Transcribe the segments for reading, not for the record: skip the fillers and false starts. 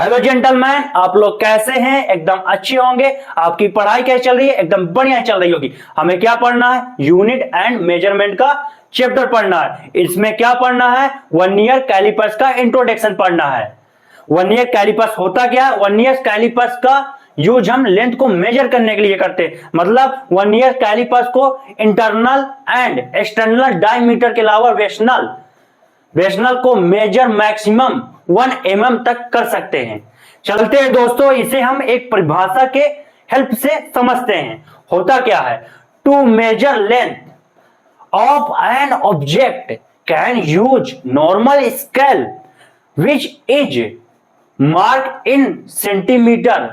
Hello gentleman, आप लोग कैसे हैं? एकदम अच्छे होंगे। आपकी पढ़ाई कैसे चल रही है? एकदम बढ़िया चल रही होगी। हमें क्या पढ़ना है? यूनिट एंड मेजरमेंट का चैप्टर पढ़ना है। इसमें क्या पढ़ना है? वर्नियर कैलिपर्स का इंट्रोडक्शन पढ़ना है। वर्नियर कैलिपर्स होता क्या है? वर्नियर कैलिपर्स का यूज हम लेंथ को मेजर करने के लिए करते हैं। मतलब वर्नियर कैलिपर्स को इंटरनल एंड एक्सटर्नल डायमीटर के अलावा वेशनल को मेजर मैक्सिमम 1 mm तक कर सकते हैं। चलते हैं दोस्तों, इसे हम एक परिभाषा के हेल्प से समझते हैं। होता क्या है? To measure length of an object can use normal scale which is mark in centimetre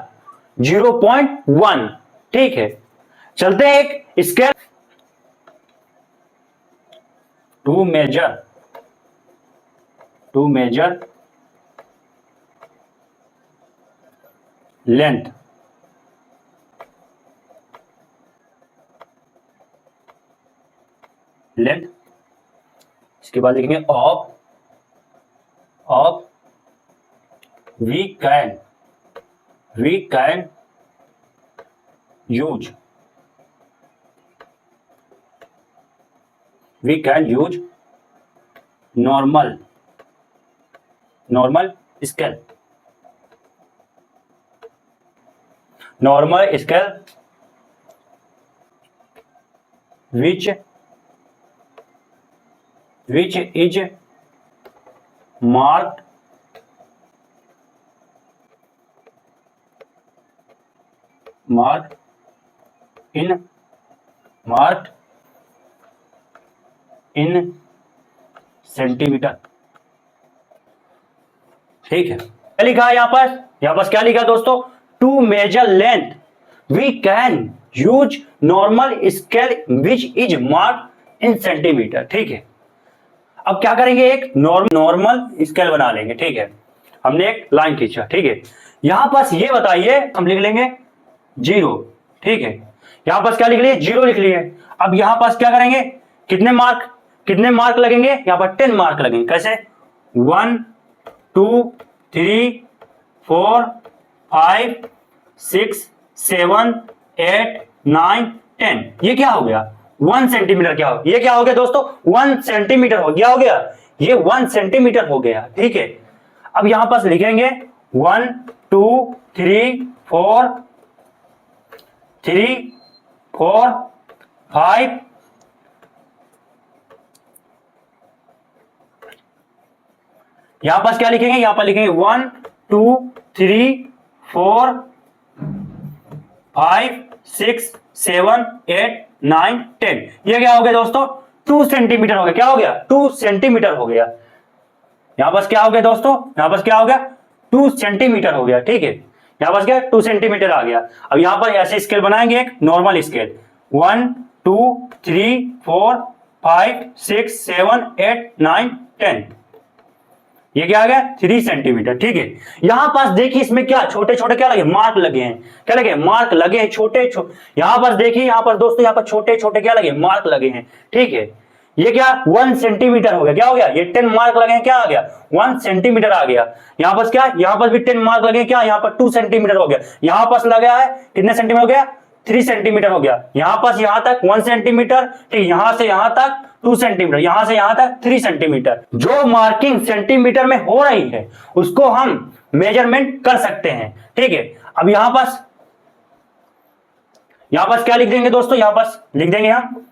0.1। ठीक है, चलते हैं एक स्केल टू मेजर लेंथ इसके बाद लिखेंगे of we can use normal scale which is marked in centimetre. ठीक है, क्या लिखा है यहां पर क्या लिखा दोस्तों? To measure length we can use normal scale which is marked in centimetre. ठीक है, अब क्या करेंगे? एक नॉर्मल स्केल बना लेंगे। ठीक है, हमने एक लाइन खींचा। ठीक है, यहां पर ये बताइए, हम लिख लेंगे 0। ठीक है, यहां पर क्या लिख लिए? 0 लिख लिए। अब यहां पर क्या करेंगे? कितने मार्क लगेंगे? यहां पर 10 मार्क लगेंगे। कैसे? 1 2 3 4 5 6 7 8 9 10। ये क्या हो गया? 1 सेंटीमीटर। ये क्या हो गया दोस्तों? 1 सेंटीमीटर हो गया। ये 1 सेंटीमीटर हो गया। ठीक है, अब यहां पर लिखेंगे 1 2 3 4 5। यहां पर क्या लिखेंगे? यहां पर लिखेंगे 1 2 3 4 5 6 7 8 9 10। ये क्या हो गया दोस्तों? 2 सेंटीमीटर हो गया। क्या हो गया? 2 सेंटीमीटर हो गया। यहां पर क्या हो गया दोस्तों? यहां पर क्या हो गया? 2 सेंटीमीटर हो गया। ठीक है, यहां पर क्या? 2 सेंटीमीटर आ गया। अब यहां पर ऐसे स्केल बनाएंगे, एक नॉर्मल स्केल 1 2 3 4 5 6 7 8 9 10। ये क्या आ गया? 3 सेंटीमीटर। ठीक है, यहां पास देखिए, इसमें क्या छोटे छोटे क्या लगे? मार्क लगे हैं। क्या लगे? मार्क लगे हैं छोटे छोटे। यहां पर देखिए, यहां पर दोस्तों, यहां पर छोटे छोटे क्या लगे? मार्क लगे हैं। ठीक है, ये क्या? 1 सेंटीमीटर हो गया। क्या हो गया? ये 10 मार्क लगे हैं। क्या आ गया? 1 सेंटीमीटर आ गया। यहां पर क्या? यहां पर भी 10 मार्क लगे। क्या? यहां पर 2 सेंटीमीटर हो गया। यहां पर लगा है कितने सेंटीमीटर हो गया? 3 सेंटीमीटर हो गया। यहां पर यहां तक 1 सेंटीमीटर। ठीक, यहां से यहां तक 2 सेंटीमीटर, यहां से यहां तक 3 सेंटीमीटर। जो मार्किंग सेंटीमीटर में हो रही है उसको हम मेजरमेंट कर सकते हैं। ठीक है, अब यहां पर क्या लिख देंगे दोस्तों? यहां पर लिख देंगे हम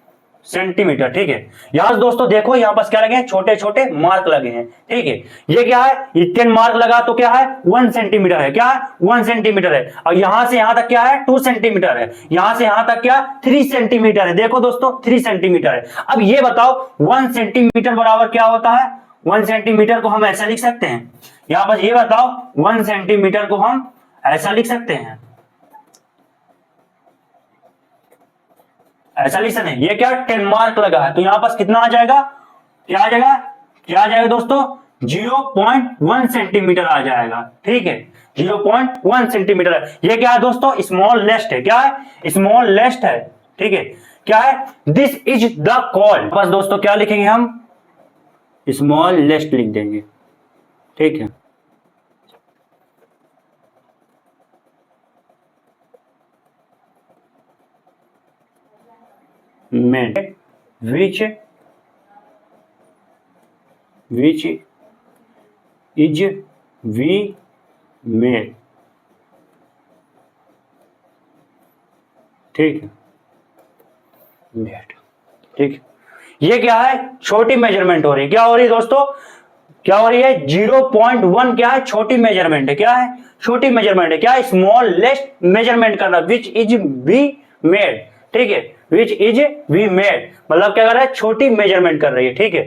सेंटीमीटर। ठीक है, यहां दोस्तों देखो, यहां पर क्या लगे हैं? छोटे छोटे मार्क लगे हैं। ठीक है, ये क्या है? ये 10 मार्क लगा तो क्या है? 1 सेंटीमीटर है। क्या है? 1 सेंटीमीटर है। और यहां से यहां तक क्या है? 2 सेंटीमीटर है। यहां से यहां तक क्या? 3 सेंटीमीटर है। देखो दोस्तों, 3 सेंटीमीटर है। अब ये बताओ 1 सेंटीमीटर बराबर क्या होता है? 1 सेंटीमीटर को हम ऐसा लिख सकते हैं। यहां पर ये बताओ, 1 सेंटीमीटर को हम ऐसा लिख सकते हैं। ऐसा लिख सकते हैं। ये क्या? 10 मार्क लगा है, तो यहां पर कितना आ जाएगा? क्या आ जाएगा दोस्तों? 0.1 सेंटीमीटर आ जाएगा। ठीक है, 0.1 सेंटीमीटर है। ये क्या है दोस्तों? स्मॉल लेस्ट है। क्या है? स्मॉल लेस्ट है। ठीक है, क्या है? This is the called. बस दोस्तों क्या लिखेंगे हम? स्मॉल लेस्ट लिख देंगे। ठीक है, measurement which is we made, ठीक है, ठीक है। ये क्या है, छोटी मेजरमेंट हो रही है। क्या हो रही है दोस्तों, क्या हो रही है, 0.1 क्या है, छोटी मेजरमेंट है। क्या है, छोटी मेजरमेंट है। क्या है, स्मॉलेस्ट मेजरमेंट करना, विच इज बी मेड, ठीक है, विच इज बी मेड मतलब क्या कर रहा है, छोटी मेजरमेंट कर रही है, ठीक है।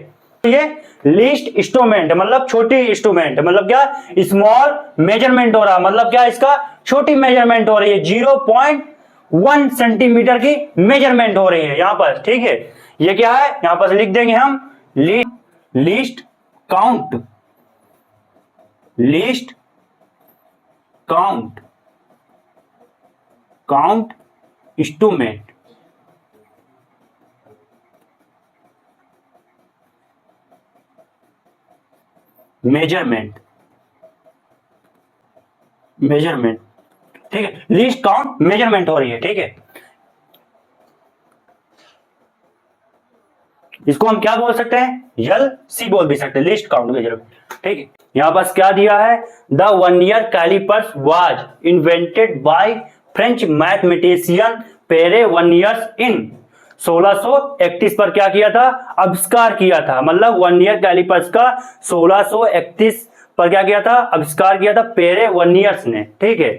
ये लीस्ट इंस्ट्रूमेंट मतलब छोटी इंस्ट्रूमेंट मतलब क्या, स्मॉल मेजरमेंट हो रहा मतलब क्या, इसका छोटी मेजरमेंट हो रही है, 0.1 सेंटीमीटर की मेजरमेंट हो रही है यहां पर, ठीक है। ये क्या है, यहां पर लिख देंगे हम least count, least count, count instrument, measurement, measurement, ठीक है, लीस्ट काउंट मेजरमेंट हो रही है, ठीक है। इसको हम क्या बोल सकते हैं, LC बोल भी सकते हैं, लिस्ट काउंट मेजरमेंट, ठीक है। यहां पास क्या दिया है, the vernier callipers was invented by French mathematician Pierre Verniers in 1631 पर क्या किया था, आविष्कार किया था। मतलब वर्नियर कैलिपर्स का 1631 पर क्या किया था, आविष्कार किया था पेरे वर्नियर्स ने, ठीक है।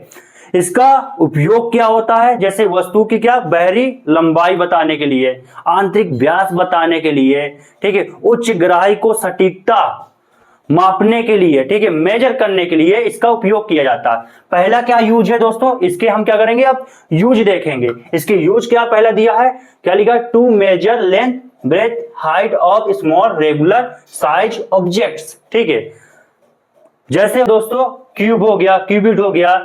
इसका उपयोग क्या होता है, जैसे वस्तु की क्या बाहरी लंबाई बताने के लिए, आंतरिक व्यास बताने के लिए, ठीक है, उच्च गहराई को सटीकता मापने के लिए, ठीक है, मेजर करने के लिए इसका उपयोग किया जाता है। पहला क्या यूज है दोस्तों, इसके हम क्या करेंगे, अब यूज देखेंगे। इसके यूज क्या पहला दिया है, क्या लिखा, to measure length breadth height of small regular size objects, ठीक है। जैसे दोस्तों क्यूब हो गया, क्यूबिट हो गया,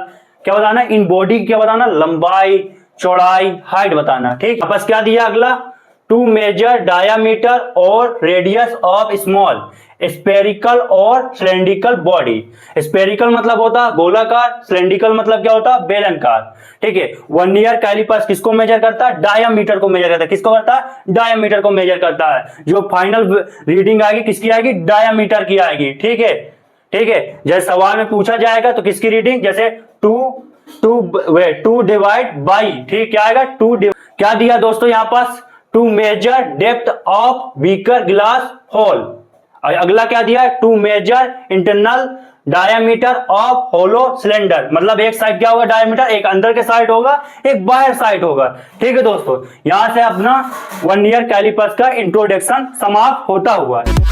क्या बताना, इन बॉडी क्या बताना, लंबाई चौड़ाई हाइट बताना, ठीक। बस क्या दिया अगला, टू मेजर डायामीटर और रेडियस ऑफ स्मॉल स्पेरिकल और सिलेंड्रिकल बॉडी। स्पेरिकल मतलब होता है गोलाकार, सिलेंड्रिकल मतलब क्या होता है बेलनाकार, ठीक है। वर्नियर कैलिपर्स किसको मेजर करता है, डायामीटर को मेजर करता है। किसको करता है, डायामीटर को मेजर करता है। जो फाइनल रीडिंग आएगी किसकी आएगी, डायामीटर की आएगी, ठीक है, ठीक है। जैसे सवाल में पूछा जाएगा तो किसकी रीडिंग, जैसे टू डिवाइड बाई, ठीक, क्या आएगा, क्या दिया दोस्तों यहां पास, to measure depth of beaker glass hole. अगला क्या दिया है, to measure internal diameter of hollow cylinder. मतलब एक साइड क्या होगा डायमीटर, एक अंदर के साइड होगा, एक बाहर साइड होगा, ठीक है दोस्तों। यहां से अपना वर्नियर कैलिपर्स का इंट्रोडक्शन समाप्त होता हुआ है।